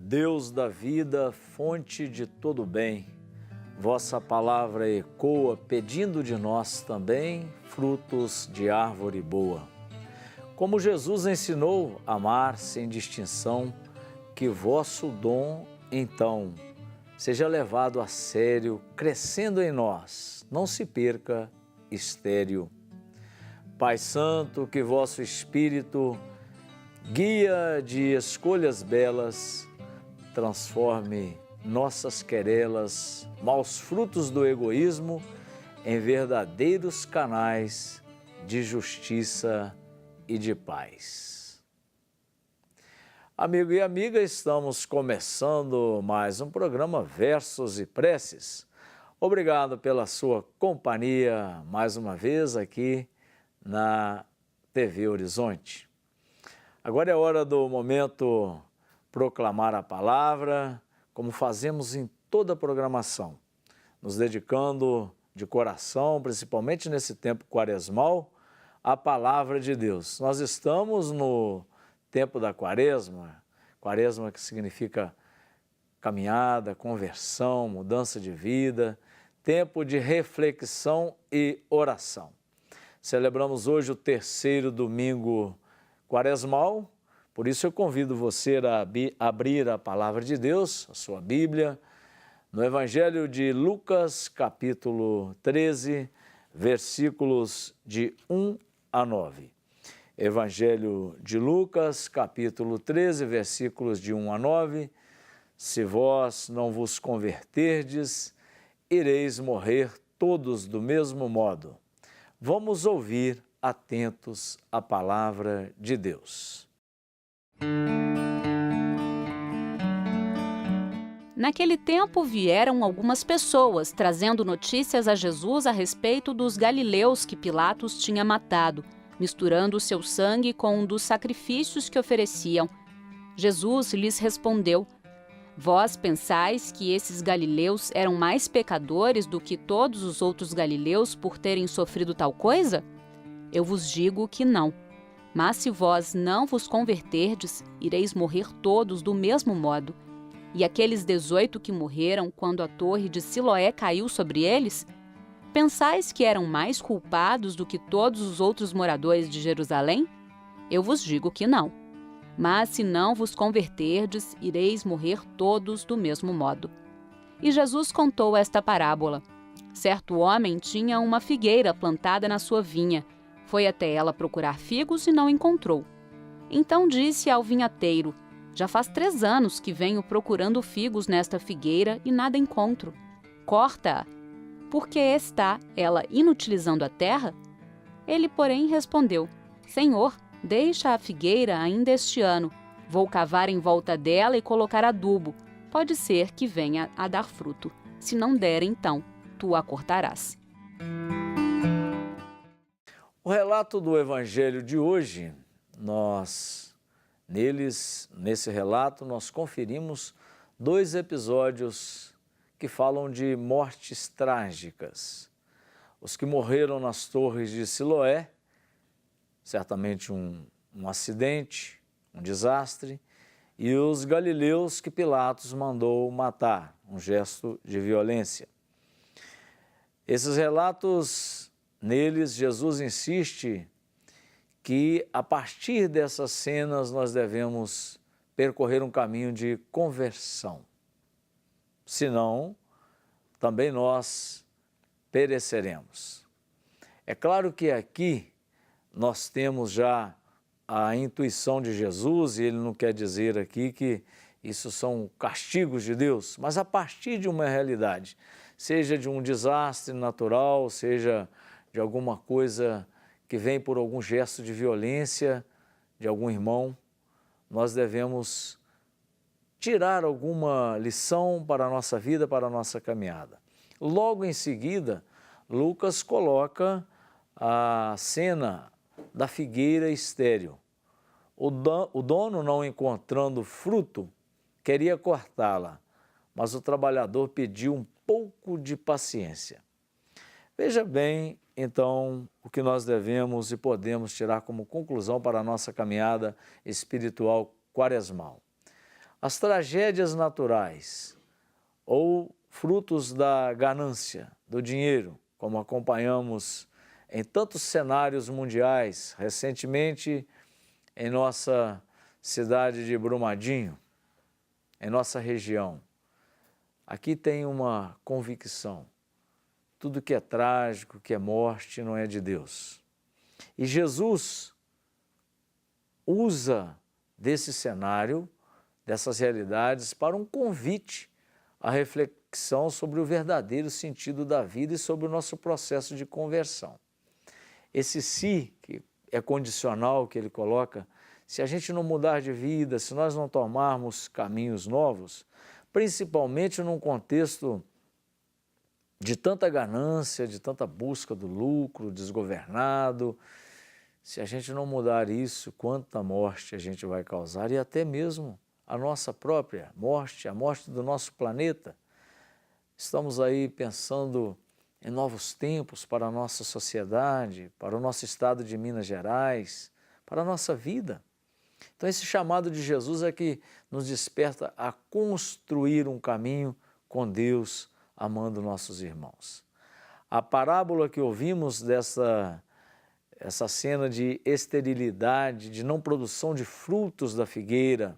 Deus da vida, fonte de todo bem, vossa palavra ecoa, pedindo de nós também frutos de árvore boa. Como Jesus ensinou a amar sem distinção, que vosso dom, então, seja levado a sério, crescendo em nós, não se perca estéril. Pai Santo, que vosso Espírito, guia de escolhas belas, transforme nossas querelas, maus frutos do egoísmo, em verdadeiros canais de justiça e de paz. Amigo e amiga, estamos começando mais um programa Versos e Preces. Obrigado pela sua companhia mais uma vez aqui na TV Horizonte. Agora é hora do momento proclamar a palavra, como fazemos em toda a programação, nos dedicando de coração, principalmente nesse tempo quaresmal, à palavra de Deus. Nós estamos no tempo da quaresma, quaresma que significa caminhada, conversão, mudança de vida, tempo de reflexão e oração. Celebramos hoje o terceiro domingo quaresmal. Por isso eu convido você a abrir a palavra de Deus, a sua Bíblia, no Evangelho de Lucas, capítulo 13, versículos de 1 a 9. Evangelho de Lucas, capítulo 13, versículos de 1 a 9. Se vós não vos converterdes, ireis morrer todos do mesmo modo. Vamos ouvir atentos a palavra de Deus. Naquele tempo vieram algumas pessoas trazendo notícias a Jesus a respeito dos galileus que Pilatos tinha matado, misturando o seu sangue com um dos sacrifícios que ofereciam. Jesus lhes respondeu: Vós pensais que esses galileus eram mais pecadores do que todos os outros galileus por terem sofrido tal coisa? Eu vos digo que não. Mas se vós não vos converterdes, ireis morrer todos do mesmo modo. E aqueles 18 que morreram quando a torre de Siloé caiu sobre eles? Pensais que eram mais culpados do que todos os outros moradores de Jerusalém? Eu vos digo que não. Mas se não vos converterdes, ireis morrer todos do mesmo modo. E Jesus contou esta parábola. Certo homem tinha uma figueira plantada na sua vinha. Foi até ela procurar figos e não encontrou. Então disse ao vinhateiro: Já faz 3 anos que venho procurando figos nesta figueira e nada encontro. Corta-a. Por que está ela inutilizando a terra? Ele, porém, respondeu: Senhor, deixa a figueira ainda este ano. Vou cavar em volta dela e colocar adubo. Pode ser que venha a dar fruto. Se não der, então, tu a cortarás. O relato do Evangelho de hoje, nesse relato, nós conferimos 2 episódios que falam de mortes trágicas. Os que morreram nas torres de Siloé, certamente um acidente, um desastre, e os galileus que Pilatos mandou matar, um gesto de violência. Esses relatos, neles, Jesus insiste que a partir dessas cenas nós devemos percorrer um caminho de conversão. Senão, também nós pereceremos. É claro que aqui nós temos já a intuição de Jesus, e ele não quer dizer aqui que isso são castigos de Deus, mas a partir de uma realidade, seja de um desastre natural, seja de alguma coisa que vem por algum gesto de violência de algum irmão, nós devemos tirar alguma lição para a nossa vida, para a nossa caminhada. Logo em seguida, Lucas coloca a cena da figueira estéril. O dono, não encontrando fruto, queria cortá-la, mas o trabalhador pediu um pouco de paciência. Veja bem, então, o que nós devemos e podemos tirar como conclusão para a nossa caminhada espiritual quaresmal. As tragédias naturais ou frutos da ganância, do dinheiro, como acompanhamos em tantos cenários mundiais, recentemente em nossa cidade de Brumadinho, em nossa região. Aqui tem uma convicção: tudo que é trágico, que é morte, não é de Deus. E Jesus usa desse cenário, dessas realidades, para um convite à reflexão sobre o verdadeiro sentido da vida e sobre o nosso processo de conversão. Esse se, que é condicional que ele coloca, se a gente não mudar de vida, se nós não tomarmos caminhos novos, principalmente num contexto de tanta ganância, de tanta busca do lucro desgovernado, se a gente não mudar isso, quanta morte a gente vai causar e até mesmo a nossa própria morte, a morte do nosso planeta. Estamos aí pensando em novos tempos para a nossa sociedade, para o nosso estado de Minas Gerais, para a nossa vida. Então esse chamado de Jesus é que nos desperta a construir um caminho com Deus, amando nossos irmãos. A parábola que ouvimos essa cena de esterilidade, de não produção de frutos da figueira,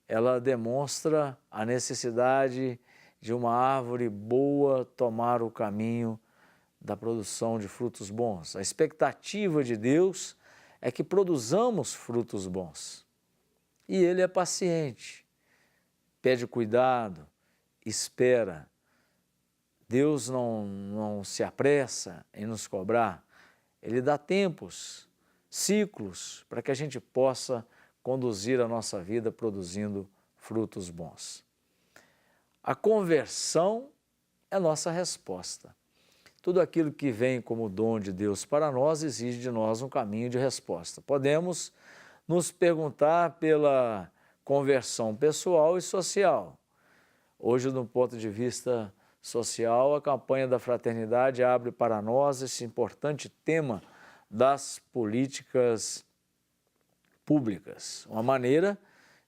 ela demonstra a necessidade de uma árvore boa tomar o caminho da produção de frutos bons. A expectativa de Deus é que produzamos frutos bons. E Ele é paciente, pede cuidado, espera. Deus não se apressa em nos cobrar. Ele dá tempos, ciclos, para que a gente possa conduzir a nossa vida produzindo frutos bons. A conversão é nossa resposta. Tudo aquilo que vem como dom de Deus para nós exige de nós um caminho de resposta. Podemos nos perguntar pela conversão pessoal e social. Hoje, do ponto de vista social, a campanha da fraternidade abre para nós esse importante tema das políticas públicas, uma maneira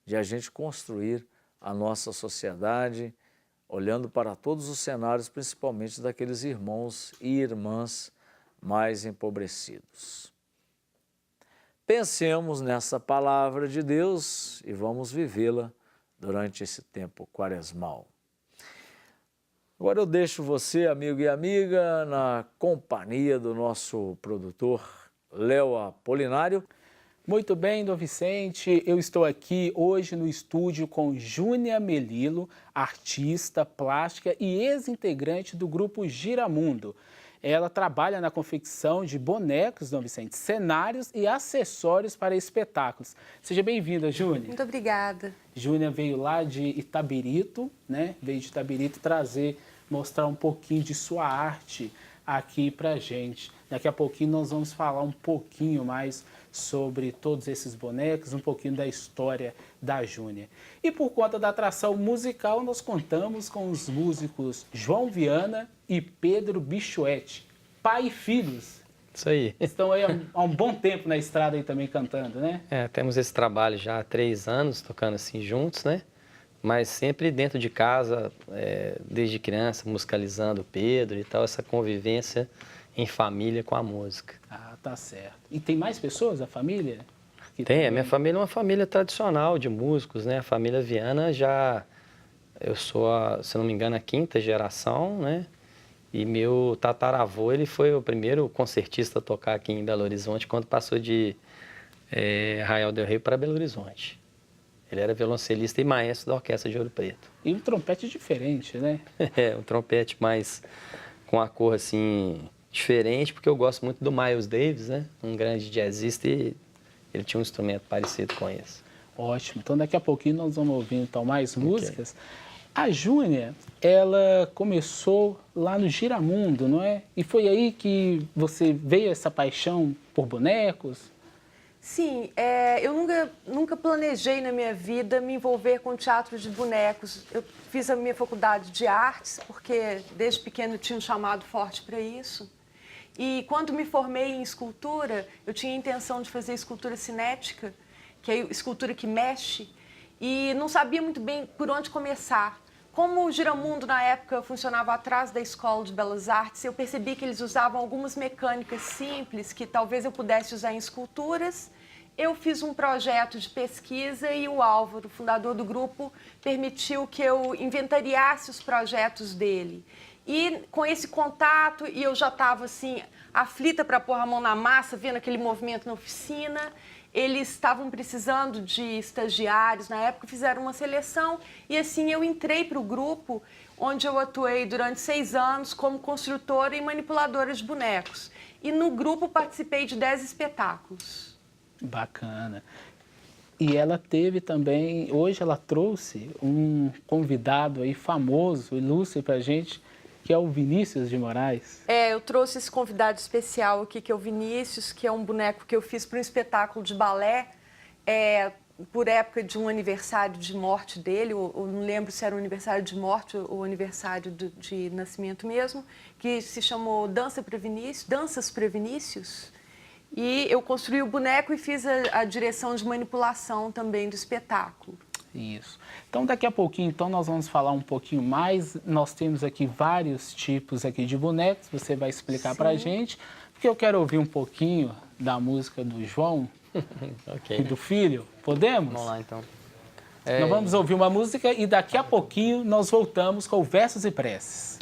de a gente construir a nossa sociedade, olhando para todos os cenários, principalmente daqueles irmãos e irmãs mais empobrecidos. Pensemos nessa palavra de Deus e vamos vivê-la durante esse tempo quaresmal. Agora eu deixo você, amigo e amiga, na companhia do nosso produtor Léo Apolinário. Muito bem, Dom Vicente, eu estou aqui hoje no estúdio com Júnia Melilo, artista plástica e ex-integrante do grupo Giramundo. Ela trabalha na confecção de bonecos, Dom Vicente, cenários e acessórios para espetáculos. Seja bem-vinda, Júnia. Muito obrigada. Júnia veio lá de Itabirito, né? Veio de Itabirito mostrar um pouquinho de sua arte aqui pra gente. Daqui a pouquinho nós vamos falar um pouquinho mais sobre todos esses bonecos, um pouquinho da história da Júnia. E por conta da atração musical, nós contamos com os músicos João Viana e Pedro Bichoete, pai e filhos. Isso aí. Estão aí há um bom tempo na estrada aí também cantando, né? Temos esse trabalho já há 3 anos, tocando assim juntos, né? Mas sempre dentro de casa, desde criança, musicalizando o Pedro e tal, essa convivência em família com a música. Ah, tá certo. E tem mais pessoas, a família? Tem, a minha família é uma família tradicional de músicos, né? A família Viana eu sou, se não me engano, a 5ª geração, né? E meu tataravô, ele foi o primeiro concertista a tocar aqui em Belo Horizonte quando passou de Arraial del Rei para Belo Horizonte. Ele era violoncelista e maestro da Orquestra de Ouro Preto. E um trompete diferente, né? Um trompete mais com a cor assim diferente, porque eu gosto muito do Miles Davis, né? Um grande jazzista, e ele tinha um instrumento parecido com esse. Ótimo. Então daqui a pouquinho nós vamos ouvir então mais músicas. A Júnia, ela começou lá no Giramundo, não é? E foi aí que você veio essa paixão por bonecos? Sim, eu nunca planejei na minha vida me envolver com teatro de bonecos. Eu fiz a minha faculdade de artes, porque desde pequeno tinha um chamado forte para isso. E quando me formei em escultura, eu tinha a intenção de fazer escultura cinética, que é escultura que mexe, e não sabia muito bem por onde começar. Como o Giramundo, na época, funcionava atrás da Escola de Belas Artes, eu percebi que eles usavam algumas mecânicas simples que talvez eu pudesse usar em esculturas. Eu fiz um projeto de pesquisa e o Álvaro, fundador do grupo, permitiu que eu inventariasse os projetos dele. E com esse contato, e eu já estava assim, aflita para pôr a mão na massa, vendo aquele movimento na oficina. Eles estavam precisando de estagiários, na época fizeram uma seleção e assim eu entrei para o grupo, onde eu atuei durante 6 anos como construtora e manipuladora de bonecos. E no grupo participei de 10 espetáculos. Bacana. E ela teve também, hoje ela trouxe um convidado aí famoso, ilustre para a gente, que é o Vinícius de Moraes. Eu trouxe esse convidado especial aqui, que é o Vinícius, que é um boneco que eu fiz para um espetáculo de balé, por época de um aniversário de morte dele, ou não lembro se era o aniversário de morte ou aniversário de nascimento mesmo, que se chamou Danças para Vinícius. E eu construí o boneco e fiz a direção de manipulação também do espetáculo. Isso. Então, daqui a pouquinho, então, nós vamos falar um pouquinho mais. Nós temos aqui vários tipos aqui de bonecos, você vai explicar para a gente, porque eu quero ouvir um pouquinho da música do João Ok. e do filho. Podemos? Vamos lá, então. Nós vamos ouvir uma música e daqui a pouquinho nós voltamos com Versos e Preces.